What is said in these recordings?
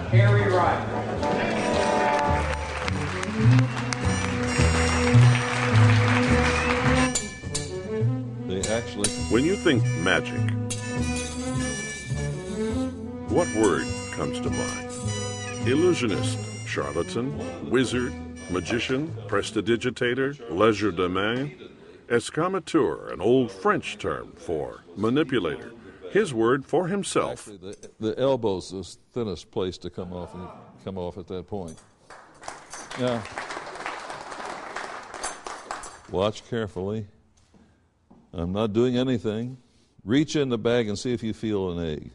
Harry Reiser. When you think magic, what word comes to mind? Illusionist, charlatan, wizard, magician, prestidigitator, legerdemain, escamateur, an old French term for manipulator. His word for himself. Actually, the elbow's the thinnest place to come off at that point. Now, watch carefully. I'm not doing anything. Reach in the bag and see if you feel an egg.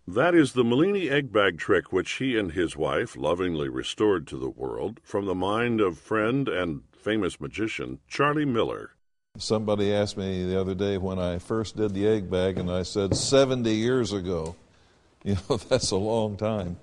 That is the Mellini egg bag trick which he and his wife lovingly restored to the world from the mind of friend and famous magician Charlie Miller. Somebody asked me the other day when I first did the egg bag, and I said 70 years ago. You know, that's a long time.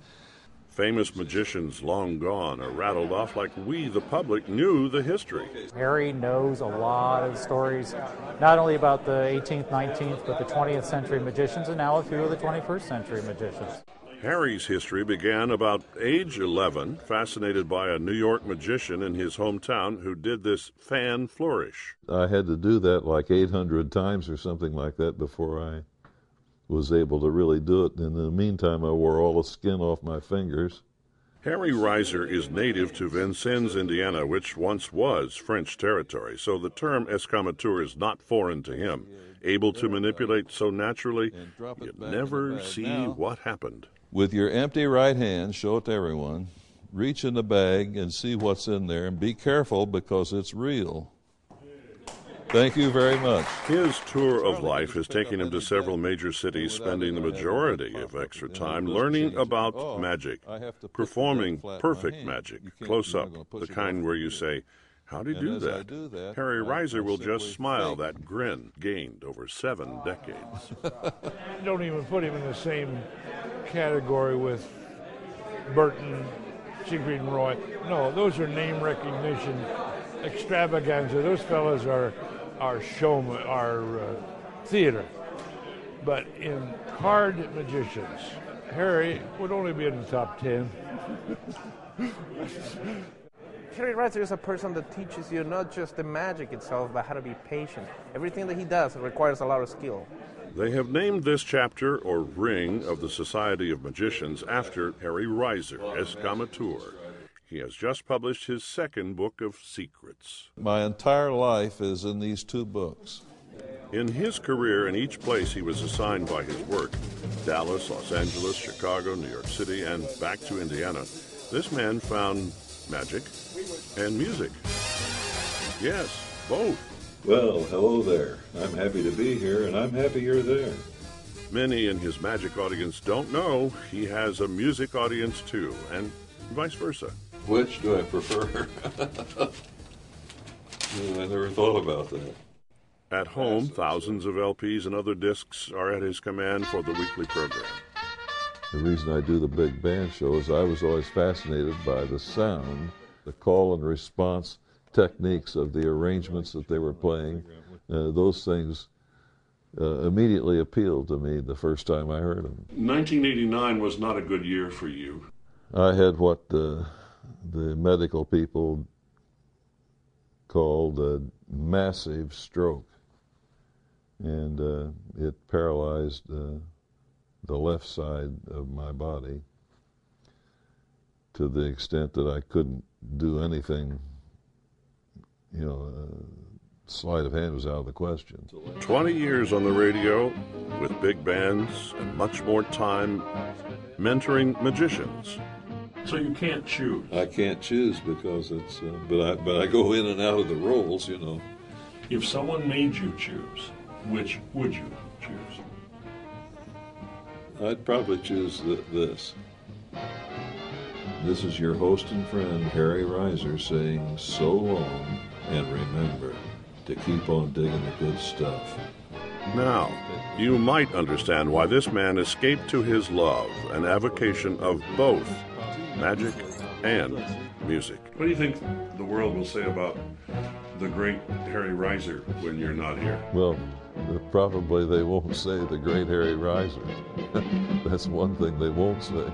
Famous magicians long gone are rattled off like we, the public, knew the history. Harry knows a lot of stories, not only about the 18th, 19th, but the 20th century magicians, and now a few of the 21st century magicians. Harry's history began about age 11, fascinated by a New York magician in his hometown who did this fan flourish. I had to do that like 800 times or something like that before I was able to really do it. And in the meantime, I wore all the skin off my fingers. Harry Reiser is native to Vincennes, Indiana, which once was French territory, so the term escamateur is not foreign to him. Able to manipulate so naturally, you'd never see what happened. With your empty right hand, show it to everyone, reach in the bag and see what's in there, and be careful because it's real. Thank you very much. His tour of life has taken him to several major cities, spending the majority of extra time learning about magic, performing perfect magic, close up, the kind where you say, "How'd he do that?" Harry Reiser will just smile, that grin gained over 7 decades. Don't even put him in the same category with Burton, Siegfried and Roy. No, those are name recognition extravaganza. Those fellas are showmen, are theater. But in card magicians, Harry would only be in the top 10. Harry Reiser is a person that teaches you not just the magic itself, but how to be patient. Everything that he does requires a lot of skill. They have named this chapter, or ring, of the Society of Magicians after Harry Reiser, escamateur. He has just published his second book of secrets. My entire life is in these 2 books. In his career, in each place he was assigned by his work, Dallas, Los Angeles, Chicago, New York City, and back to Indiana, this man found magic and music. Yes, both. Well, hello there. I'm happy to be here, and I'm happy you're there. Many in his magic audience don't know he has a music audience too, and vice versa. Which do I prefer? I never thought about that. At home, thousands of LPs and other discs are at his command for the weekly program. The reason I do the big band show is I was always fascinated by the sound, the call and response techniques of the arrangements that they were playing. Those things immediately appealed to me the first time I heard them. 1989 was not a good year for you. I had what the medical people called a massive stroke, and it paralyzed the left side of my body to the extent that I couldn't do anything. You know, sleight of hand was out of the question. 20 years on the radio with big bands and much more time mentoring magicians. So you can't choose. I can't choose because it's, but I go in and out of the roles, you know. If someone made you choose, which would you choose? I'd probably choose this. This is your host and friend, Harry Reiser, saying so long, and remember to keep on digging the good stuff. Now, you might understand why this man escaped to his love, an avocation of both magic and music. What do you think the world will say about the great Harry Reiser when you're not here? Well, probably they won't say the great Harry Reiser. That's one thing they won't say.